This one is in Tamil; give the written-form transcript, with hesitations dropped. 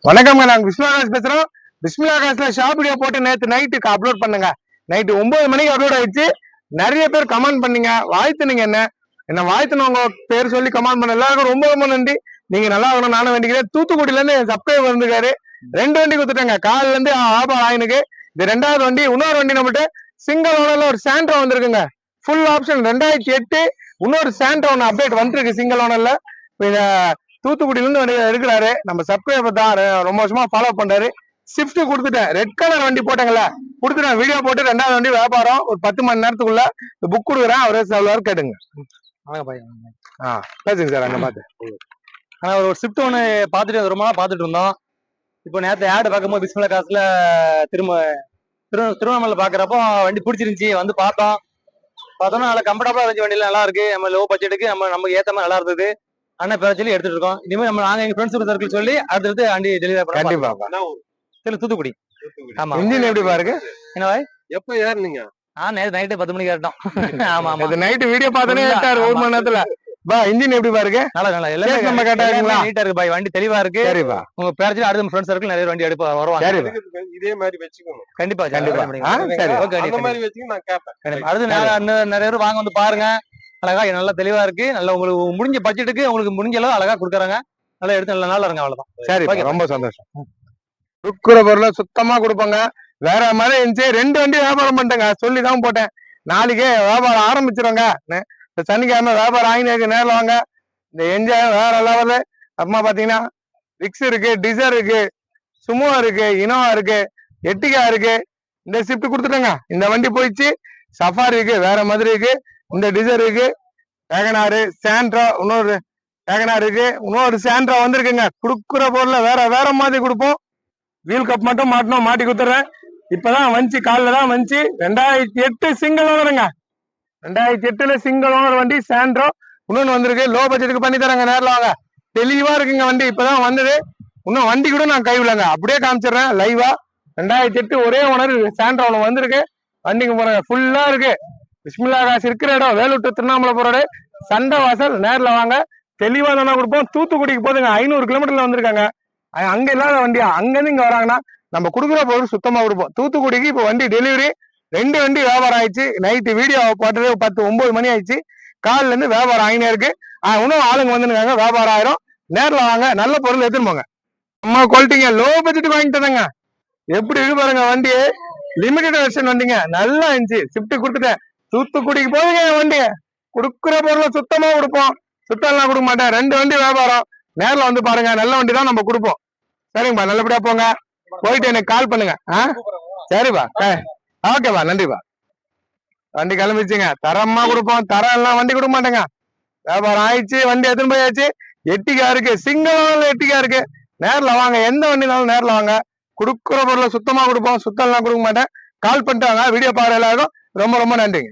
வணக்கம்ங்க, நாங்க விஸ்வநாத் பேசுறோம். விஸ்வநாத்ல ஷாப் வீடியோ போட்டு நேற்று நைட்டுக்கு அப்லோட் பண்ணுங்க. நைட்டு 9 மணிக்கு அப்லோட் ஆயிடுச்சு. நிறைய பேர் கமெண்ட் பண்ணீங்க, வாழ்த்துனீங்க. என்ன வாழ்த்துனவங்க பேர் சொல்லி கமெண்ட் பண்ண எல்லாருக்கும் ரொம்ப ரொம்ப நன்றி. நீங்க நல்லா இருக்கணும் நானும் வேண்டிக்கிறேன். தூத்துக்குடியில இருந்து என் சப்ஸ்கிரைபர் வந்துருக்காரு. 2 வண்டி கொடுத்துட்டாங்க. காலில இருந்து ஆபா ஆயினுக்கு இது 2வது வண்டி. இன்னொரு வண்டி நம்மகிட்ட சிங்கிள் ஓனர்ல ஒரு சாண்ட்ரா வந்திருக்குங்க. Full option 2008. இன்னொரு சாண்ட்ரா ஒன்று அப்டேட் வந்துருக்கு சிங்கிள் ஓனர்ல. தூத்துக்குடியில இருந்து இருக்கிறாரு. நம்ம சப்ஸ்கிரைபர் தான், ரொம்ப வருஷமா ஃபாலோ பண்றாரு. ஷிஃப்ட் கொடுத்துட்டேன். ரெட் கலர் வண்டி போட்டேங்கல்ல, கொடுத்துட்டேன். வீடியோ போட்டு 2வது வண்டி வியாபாரம் ஒரு 10 மணி நேரத்துக்குள்ள புக் கொடுக்குறேன். அவரே சொல்லுவாரு, கேட்டுங்க. பேசுங்க சார். அங்க பாத்து ஒரு ஷிஃப்ட் ஒன்று பார்த்துட்டு ரொம்ப நாள் பார்த்துட்டு இருந்தோம். இப்போ நேற்று ஆடு பார்க்கும்போது பிஸ்மிலா காசுல திருவண்ணாமலை பார்க்குறப்போ வண்டி பிடிச்சிருந்துச்சி. வந்து பார்த்தோம்னா நல்லா கம்ஃபர்டபுளா இருந்துச்சு. வண்டியில நல்லா இருக்கு. நம்ம லோ பட்ஜெட்டுக்கு நமக்கு ஏற்ற மாதிரி நல்லா இருந்தது. அண்ணன் பேர சொல்லி எடுத்துட்டு இருக்கோம். இனிமேல் நாங்க எங்க ஃப்ரெண்ட்ஸ் சர்க்கிள் சொல்லி அடுத்தடுத்து வண்டி டெலிவரி பண்ண. கண்டிப்பா. தூத்துக்குடி. ஆமா. இன்ஜின் எப்படி பாருங்க? என்ன பாய்? எப்ப ஏறினீங்க? நேற்று நைட்டு 10 மணிக்கு ஏறிட்டோம். ஆமா ஆமா. நைட்டு வீடியோ பார்த்தனே ஏறிட்டாரு 1 மணி நேரத்துல. இன்ஜின் எப்படி பாருங்க? நல்லா எல்லாமே நம்ம கேட்டாங்களா? நீட்டா இருக்கு பாய். வண்டி தெளிவா இருக்கு. சரிப்பா. உங்க பேர சொல்லி அடுத்த ஃப்ரெண்ட்ஸ் சர்க்கிள் நிறைய வண்டி எடுப்பா வருவாங்க. இதே மாதிரி வெச்சுக்கோங்க. கண்டிப்பா சரி. ஓகே. அந்த மாதிரி வெச்சுங்க, நான் கேட்பேன். அடுத்து நிறைய பேர் வாங்க வந்து பாருங்க. அழகா நல்லா தெளிவா இருக்கு. நல்லா உங்களுக்கு முடிஞ்ச பட்ஜெட்டுக்கு உங்களுக்கு முடிஞ்ச அளவு அழகா கொடுக்குறாங்க. நல்லா எடுத்து நல்ல நாள் இருங்க. அவ்வளவுதான். சரி, ரொம்ப சந்தோஷம். கொடுக்குற பொருளை சுத்தமா கொடுப்பாங்க. வேற மாதிரி இருந்துச்சு. 2 வண்டி வியாபாரம் பண்ணிட்டேங்க. சொல்லிதான் போட்டேன். நாளைக்கே வியாபாரம் ஆரம்பிச்சிருவாங்க. சனிக்கிழமை வியாபாரம் ஆகினு நேரில் வாங்க. இந்த என்ஜாய் வேற லெவலு. அப்புறமா பாத்தீங்கன்னா விக்ஸ் இருக்கு, டிசர் இருக்கு, சுமோ இருக்கு, இனோவா இருக்கு, எட்டிகா இருக்கு. இந்த ஷிஃப்ட் கொடுத்துட்டேங்க. இந்த வண்டி போயிடுச்சு. சஃபாரி இருக்கு, வேற மாதிரி இருக்கு. இந்த டிசர் இருக்கு, வேகனாரு, சாண்ட்ரா, இன்னொரு வேகனார் இருக்கு, இன்னொரு சாண்ட்ரா வந்திருக்குங்க. கொடுக்குற பொருளை வேற மாதிரி கொடுப்போம். வீல் கப் மட்டும் மாட்டி கொடுத்துறேன். இப்பதான் வந்துச்சு, காலில தான் வந்துச்சு. 2008 சிங்கிள் ஓனருங்க. 2008 சிங்கிள் ஓனர் வண்டி சாண்ட்ரா. இன்னொன்னு வந்திருக்கு. லோ பட்ஜெட்டுக்கு பண்ணி தராங்க. நேரில் வாங்க. தெளிவா இருக்குங்க வண்டி. இப்பதான் வந்தது. இன்னும் வண்டி கூட நான் கைவிடலங்க, அப்படியே காமிச்சிடுறேன் லைவா. 2008 ஒரே ஓனர் சாண்ட்ரா ஒன்று வந்திருக்கு. வண்டிக்கு போறாங்க, ஃபுல்லா இருக்கு. பிஸ்மில்லா காசு இருக்கிற இடம் வேலூர் டு திருவண்ணாமலை போறாரு. சண்டை வாசல். நேரில் வாங்க. தெளிவா தானே கொடுப்போம். தூத்துக்குடிக்கு போதுங்க. 500 கிலோமீட்டர்ல வந்திருக்காங்க. அங்க இல்லாத வண்டியா அங்கிருந்து இங்க வராங்கன்னா நம்ம கொடுக்குற பொருள் சுத்தமா கொடுப்போம். தூத்துக்குடிக்கு இப்ப வண்டி டெலிவரி 2 வண்டி வியாபாரம் ஆயிடுச்சு. நைட்டு வீடியோ போட்டது 9 மணி ஆயிடுச்சு. காலில இருந்து வியாபாரம் ஆகினே இருக்கு. இன்னும் ஆளுங்க வந்துருக்காங்க. வியாபாரம் ஆயிரும். நேரில் வாங்க. நல்ல பொருள் எடுத்துன்னு போங்க. அம்மா குவாலிட்டிங்க. லோ பட்ஜெட்டுக்கு வாங்கிட்டதாங்க. எப்படி இருக்கு பாருங்க வண்டி. லிமிடெட் வெர்ஷன் வண்டிங்க. நல்லா இருந்துச்சு. ஷிஃப்ட் கொடுத்துட்டேன். தூத்துக்குடிக்கு போதுங்க வண்டி. கொடுக்குற பொருளை சுத்தமா கொடுப்போம். சுத்தம்லாம் கொடுக்க மாட்டேன். 2 வண்டி வியாபாரம். நேரில் வந்து பாருங்க. நல்ல வண்டி தான் நம்ம கொடுப்போம். சரிங்கப்பா, நல்லபடியா போங்க. போயிட்டு எனக்கு கால் பண்ணுங்க. சரிப்பா, ஓகேப்பா, நன்றிப்பா. வண்டி கிளம்பிச்சுங்க. தரமா கொடுப்போம். தரம் எல்லாம் வண்டி கொடுக்க மாட்டேங்க. வியாபாரம் ஆயிடுச்சு. வண்டி எத்தனை போய் ஆச்சு. எட்டிகா இருக்கு, சிங்கிள் எட்டிகா இருக்கு. நேரில் வாங்க. எந்த வண்டினாலும் நேரில் வாங்க. கொடுக்குற பொருளை சுத்தமா கொடுப்போம். சுத்தம் எல்லாம் கொடுக்க மாட்டேன். கால் பண்ணிட்டு வாங்க. வீடியோ பாரு எல்லாரும். ரொம்ப ரொம்ப நன்றிங்க.